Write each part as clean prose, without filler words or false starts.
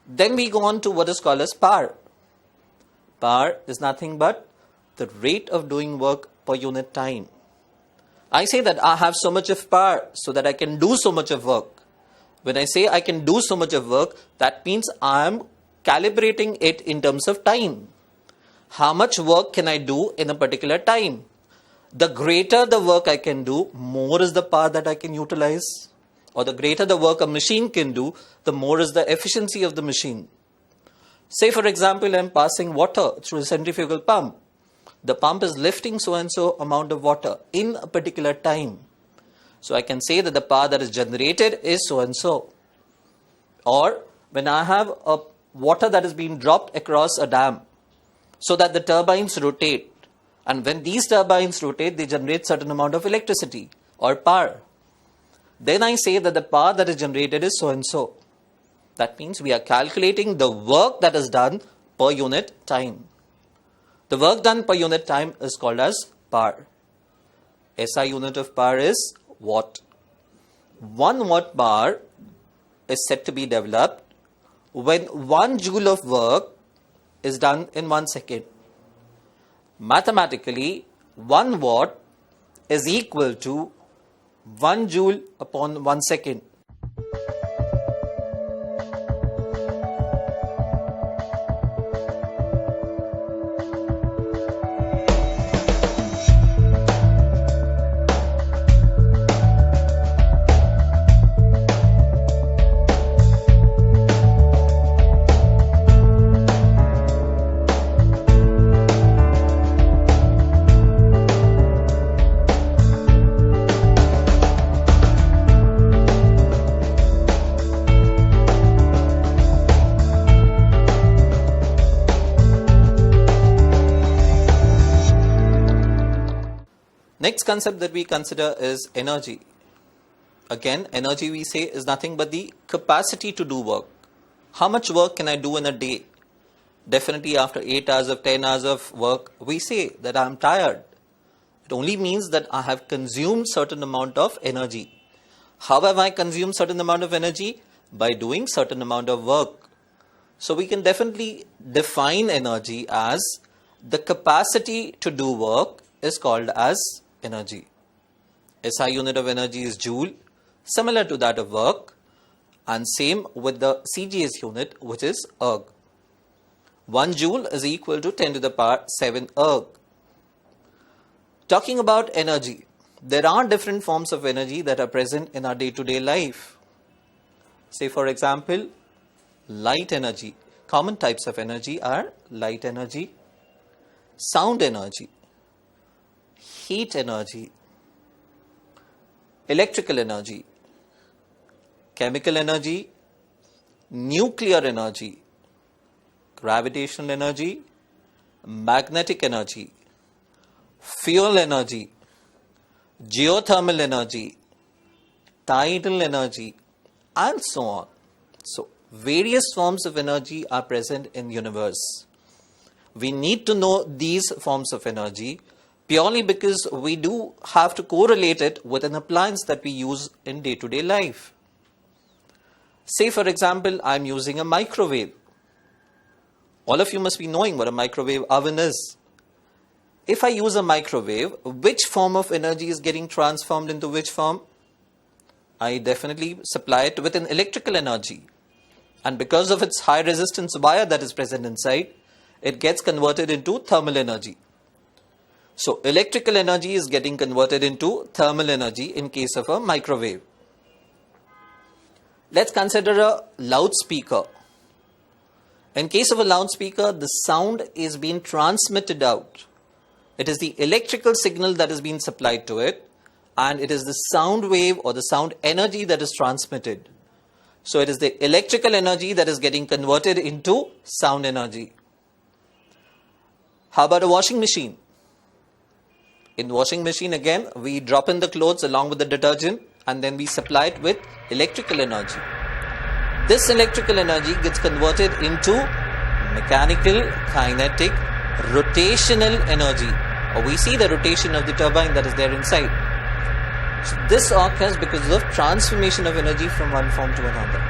Then we go on to what is called as power. Power is nothing but the rate of doing work per unit time. I say that I have so much of power so that I can do so much of work. When I say I can do so much of work, that means I am calibrating it in terms of time. How much work can I do in a particular time? The greater the work I can do, more is the power that I can utilize. Or the greater the work a machine can do, the more is the efficiency of the machine. Say for example, I am passing water through a centrifugal pump. The pump is lifting so and so amount of water in a particular time. So I can say that the power that is generated is so and so. Or when I have a water that is being dropped across a dam so that the turbines rotate. And when these turbines rotate, they generate certain amount of electricity or power. Then I say that the power that is generated is so and so. That means we are calculating the work that is done per unit time. The work done per unit time is called as power. SI unit of power is watt. 1 watt power is said to be developed when 1 joule of work is done in 1 second. Mathematically, 1 watt is equal to 1 joule upon 1 second. Next concept that we consider is energy. Again, energy we say is nothing but the capacity to do work. How much work can I do in a day? Definitely after 8 hours of 10 hours of work, we say that I am tired. It only means that I have consumed certain amount of energy. How have I consumed certain amount of energy? By doing certain amount of work. So we can definitely define energy as the capacity to do work is called as energy. SI unit of energy is joule, similar to that of work, and same with the CGS unit, which is erg. 1 joule is equal to 10 to the power 7 erg. Talking about energy, there are different forms of energy that are present in our day-to-day life. Say for example, light energy. Common types of energy are light energy, sound energy, heat energy, electrical energy, chemical energy, nuclear energy, gravitational energy, magnetic energy, fuel energy, geothermal energy, tidal energy, and so on. So, various forms of energy are present in the universe. We need to know these forms of energy purely because we do have to correlate it with an appliance that we use in day-to-day life. Say for example, I am using a microwave. All of you must be knowing what a microwave oven is. If I use a microwave, which form of energy is getting transformed into which form? I definitely supply it with an electrical energy. And because of its high resistance wire that is present inside, it gets converted into thermal energy. So electrical energy is getting converted into thermal energy in case of a microwave. Let's consider a loudspeaker. In case of a loudspeaker, the sound is being transmitted out. It is the electrical signal that is being supplied to it, and it is the sound wave or the sound energy that is transmitted. So it is the electrical energy that is getting converted into sound energy. How about a washing machine? In washing machine, again, we drop in the clothes along with the detergent and then we supply it with electrical energy. This electrical energy gets converted into mechanical, kinetic, rotational energy. Or we see the rotation of the turbine that is there inside. So this occurs because of transformation of energy from one form to another.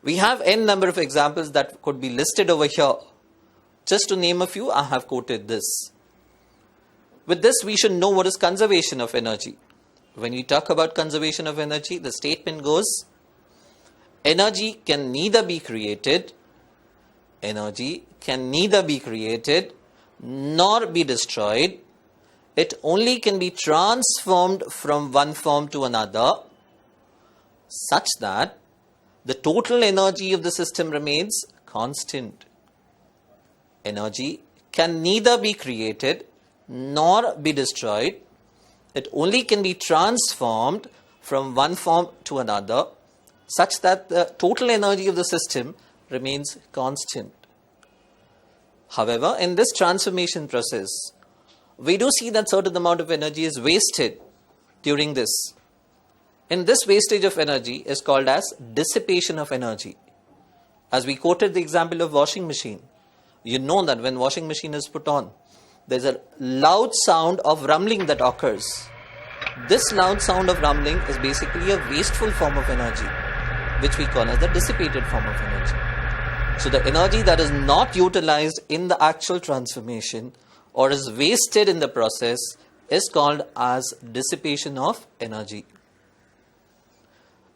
We have n number of examples that could be listed over here. Just to name a few, I have quoted this. With this, we should know what is conservation of energy. When we talk about conservation of energy, the statement goes, energy can neither be created nor be destroyed. It only can be transformed from one form to another, such that the total energy of the system remains constant. Energy can neither be created nor be destroyed. It only can be transformed from one form to another, such that the total energy of the system remains constant. However, in this transformation process, we do see that certain amount of energy is wasted during this. And this wastage of energy is called as dissipation of energy. As we quoted the example of washing machine, you know that when washing machine is put on, there's a loud sound of rumbling that occurs. This loud sound of rumbling is basically a wasteful form of energy, which we call as the dissipated form of energy. So the energy that is not utilized in the actual transformation or is wasted in the process is called as dissipation of energy.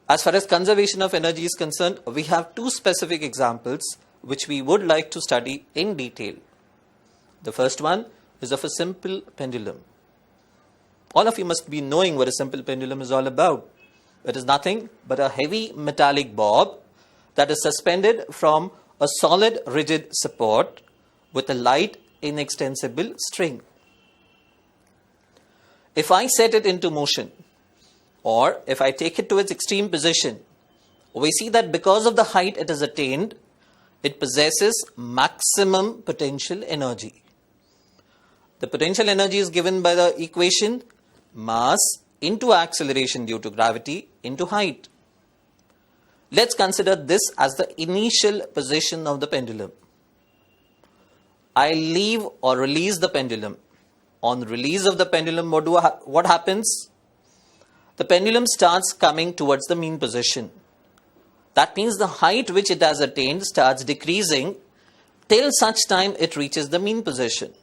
As far as conservation of energy is concerned, we have two specific examples which we would like to study in detail. The first one is of a simple pendulum. All of you must be knowing what a simple pendulum is all about. It is nothing but a heavy metallic bob that is suspended from a solid rigid support with a light inextensible string. If I set it into motion, or if I take it to its extreme position, we see that because of the height it has attained, it possesses maximum potential energy. The potential energy is given by the equation mass into acceleration due to gravity into height. Let's consider this as the initial position of the pendulum. I leave or release the pendulum. On release of the pendulum, what happens? The pendulum starts coming towards the mean position. That means the height which it has attained starts decreasing till such time it reaches the mean position.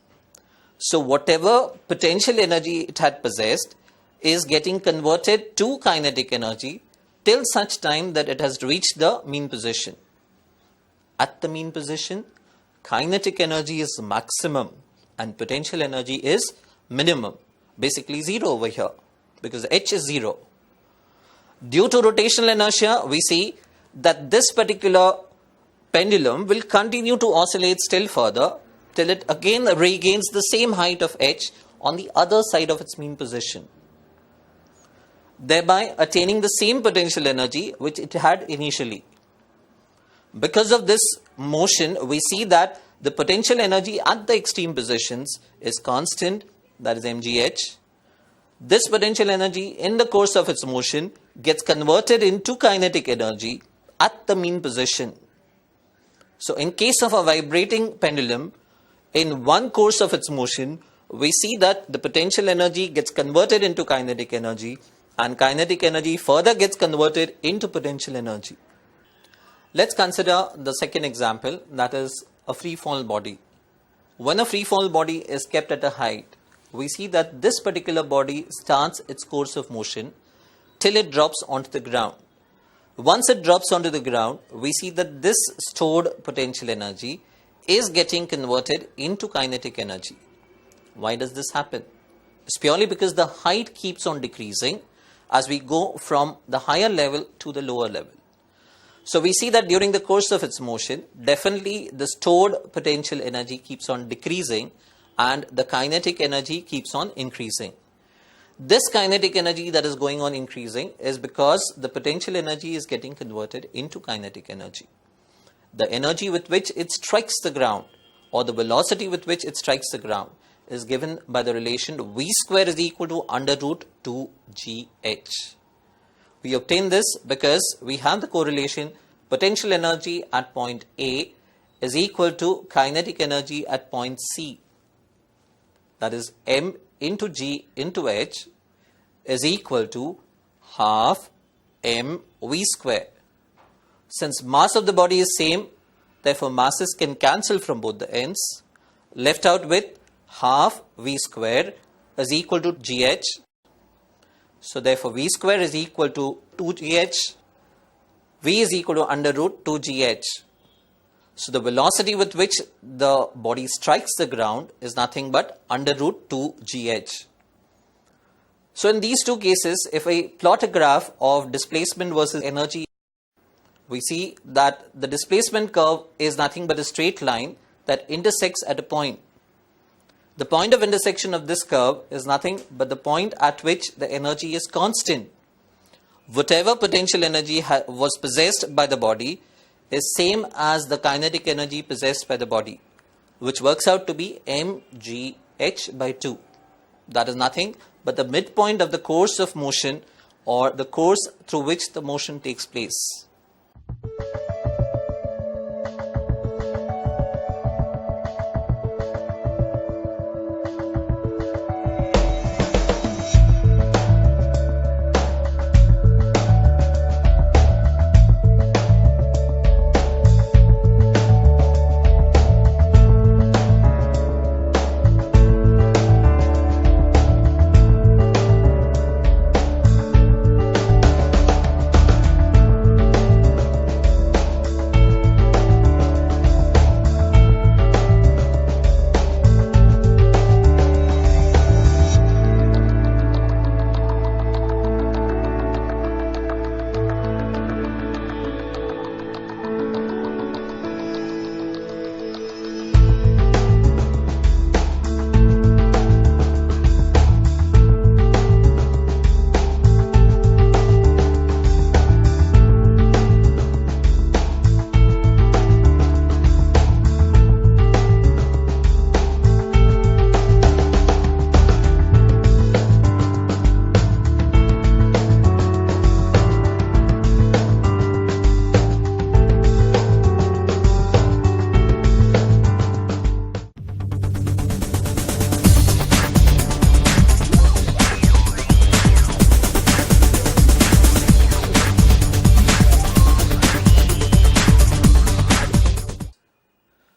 So whatever potential energy it had possessed is getting converted to kinetic energy till such time that it has reached the mean position. At the mean position, kinetic energy is maximum and potential energy is minimum. Basically 0 over here, because H is 0. Due to rotational inertia, we see that this particular pendulum will continue to oscillate still further till it again regains the same height of H on the other side of its mean position, thereby attaining the same potential energy which it had initially. Because of this motion, we see that the potential energy at the extreme positions is constant, that is mgh. This potential energy in the course of its motion gets converted into kinetic energy at the mean position. So in case of a vibrating pendulum, in one course of its motion, we see that the potential energy gets converted into kinetic energy and kinetic energy further gets converted into potential energy. Let's consider the second example, that is a free fall body. When a free fall body is kept at a height, we see that this particular body starts its course of motion till it drops onto the ground. Once it drops onto the ground, we see that this stored potential energy is getting converted into kinetic energy. Why does this happen? It's purely because the height keeps on decreasing as we go from the higher level to the lower level. So we see that during the course of its motion, definitely the stored potential energy keeps on decreasing and the kinetic energy keeps on increasing. This kinetic energy that is going on increasing is because the potential energy is getting converted into kinetic energy. The energy with which it strikes the ground or the velocity with which it strikes the ground is given by the relation v square is equal to under root 2gh. We obtain this because we have the correlation potential energy at point A is equal to kinetic energy at point C. That is m into g into h is equal to half m v square. Since mass of the body is same, therefore masses can cancel from both the ends, left out with half v square is equal to gh. So therefore v square is equal to 2gh, v is equal to under root 2gh. So the velocity with which the body strikes the ground is nothing but under root 2gh. So in these two cases, if I plot a graph of displacement versus energy, we see that the displacement curve is nothing but a straight line that intersects at a point. The point of intersection of this curve is nothing but the point at which the energy is constant. Whatever potential energy was possessed by the body is same as the kinetic energy possessed by the body, which works out to be mgh by 2. That is nothing but the midpoint of the course of motion, or the course through which the motion takes place.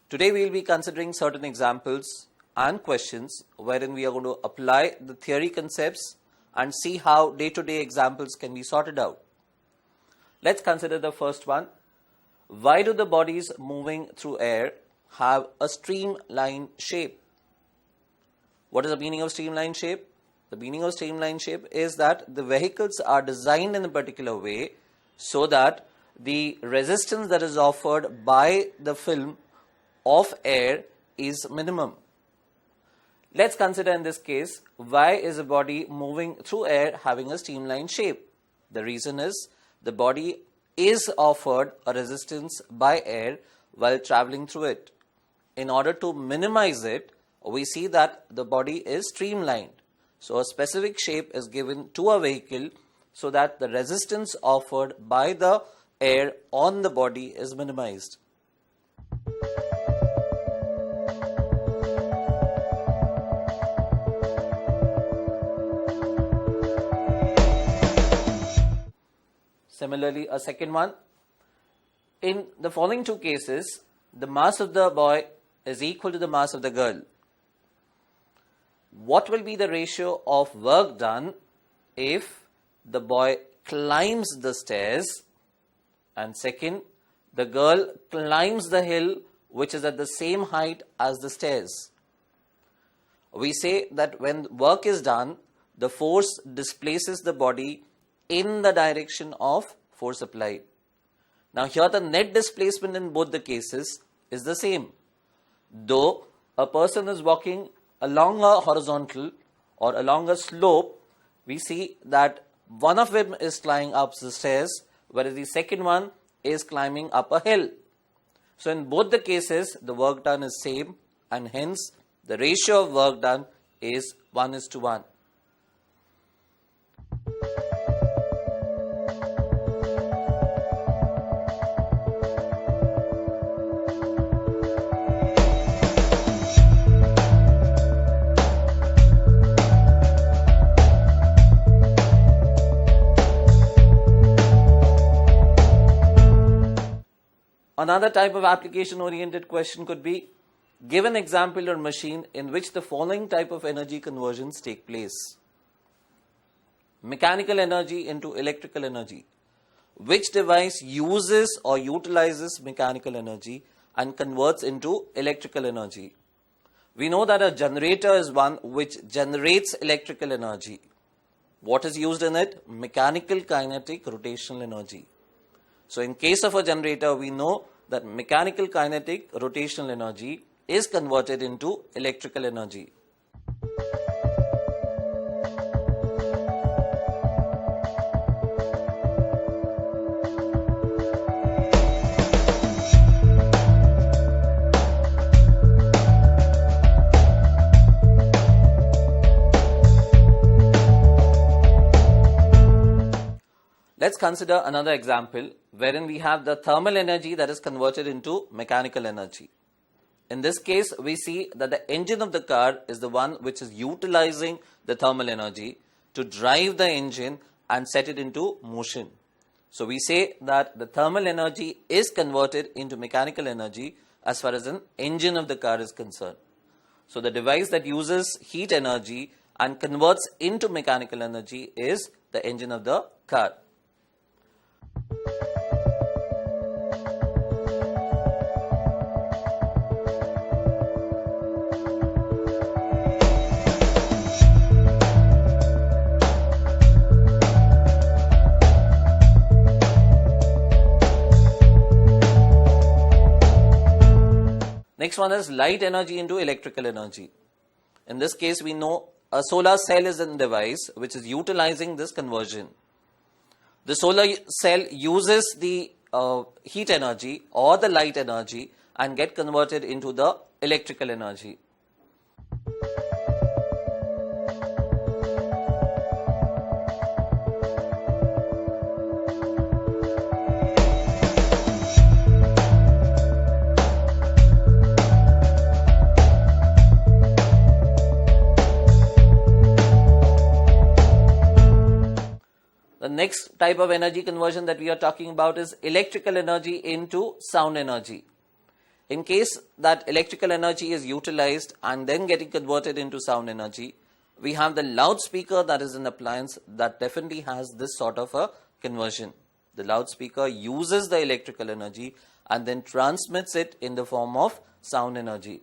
Today we will be considering certain examples and questions wherein we are going to apply the theory concepts and see how day-to-day examples can be sorted out. Let's consider the first one. Why do the bodies moving through air have a streamline shape? What is the meaning of streamline shape? The meaning of streamline shape is that the vehicles are designed in a particular way so that the resistance that is offered by the film of air is minimum. Let's consider in this case, why is a body moving through air having a streamline shape? The reason is the body is offered a resistance by air while traveling through it. In order to minimize it, we see that the body is streamlined. So a specific shape is given to a vehicle so that the resistance offered by the air on the body is minimized. Similarly, a second one. In the following two cases, the mass of the boy is equal to the mass of the girl. What will be the ratio of work done if the boy climbs the stairs, and second, the girl climbs the hill which is at the same height as the stairs? We say that when work is done, the force displaces the body in the direction of force applied. Now here the net displacement in both the cases is the same. Though a person is walking along a horizontal or along a slope, we see that one of them is climbing up the stairs, whereas the second one is climbing up a hill. So in both the cases, the work done is same, and hence the ratio of work done is 1:1. Another type of application-oriented question could be, give an example or machine in which the following type of energy conversions take place. Mechanical energy into electrical energy. Which device uses or utilizes mechanical energy and converts into electrical energy? We know that a generator is one which generates electrical energy. What is used in it? Mechanical kinetic rotational energy. So in case of a generator, we know that mechanical kinetic rotational energy is converted into electrical energy. Let's consider another example wherein we have the thermal energy that is converted into mechanical energy. In this case, we see that the engine of the car is the one which is utilizing the thermal energy to drive the engine and set it into motion. So we say that the thermal energy is converted into mechanical energy as far as an engine of the car is concerned. So the device that uses heat energy and converts into mechanical energy is the engine of the car. Next one is light energy into electrical energy. In this case, we know a solar cell is a device which is utilizing this conversion. The solar cell uses the heat energy or the light energy and get converted into the electrical energy. The next type of energy conversion that we are talking about is electrical energy into sound energy. In case that electrical energy is utilized and then getting converted into sound energy, we have the loudspeaker that is an appliance that definitely has this sort of a conversion. The loudspeaker uses the electrical energy and then transmits it in the form of sound energy.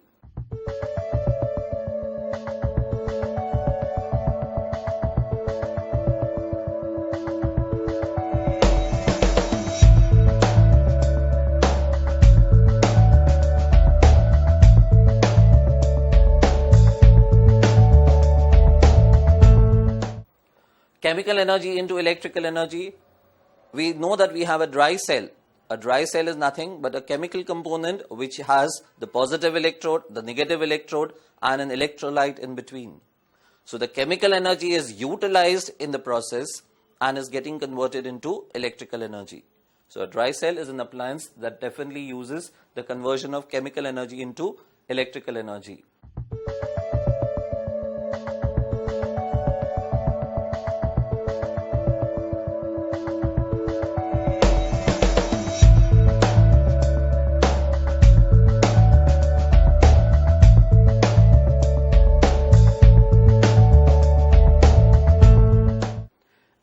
Chemical energy into electrical energy. We know that we have a dry cell. A dry cell is nothing but a chemical component which has the positive electrode, the negative electrode, and an electrolyte in between. So the chemical energy is utilized in the process and is getting converted into electrical energy. So a dry cell is an appliance that definitely uses the conversion of chemical energy into electrical energy.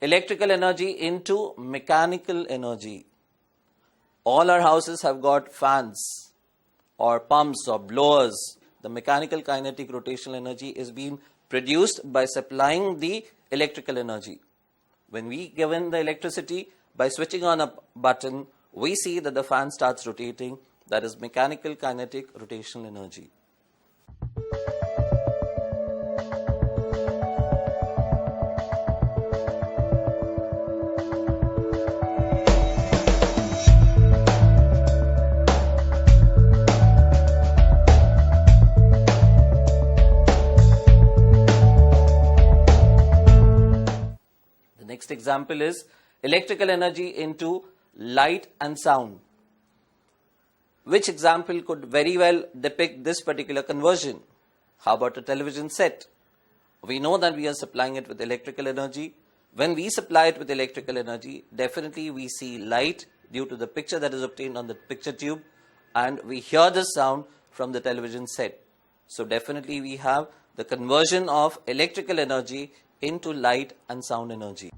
Electrical energy into mechanical energy. All our houses have got fans or pumps or blowers. The mechanical kinetic rotational energy is being produced by supplying the electrical energy. When we given the electricity, by switching on a button, we see that the fan starts rotating. That is mechanical kinetic rotational energy. Next example is electrical energy into light and sound. Which example could very well depict this particular conversion? How about a television set? We know that we are supplying it with electrical energy. When we supply it with electrical energy, definitely we see light due to the picture that is obtained on the picture tube, and we hear the sound from the television set. So definitely we have the conversion of electrical energy into light and sound energy.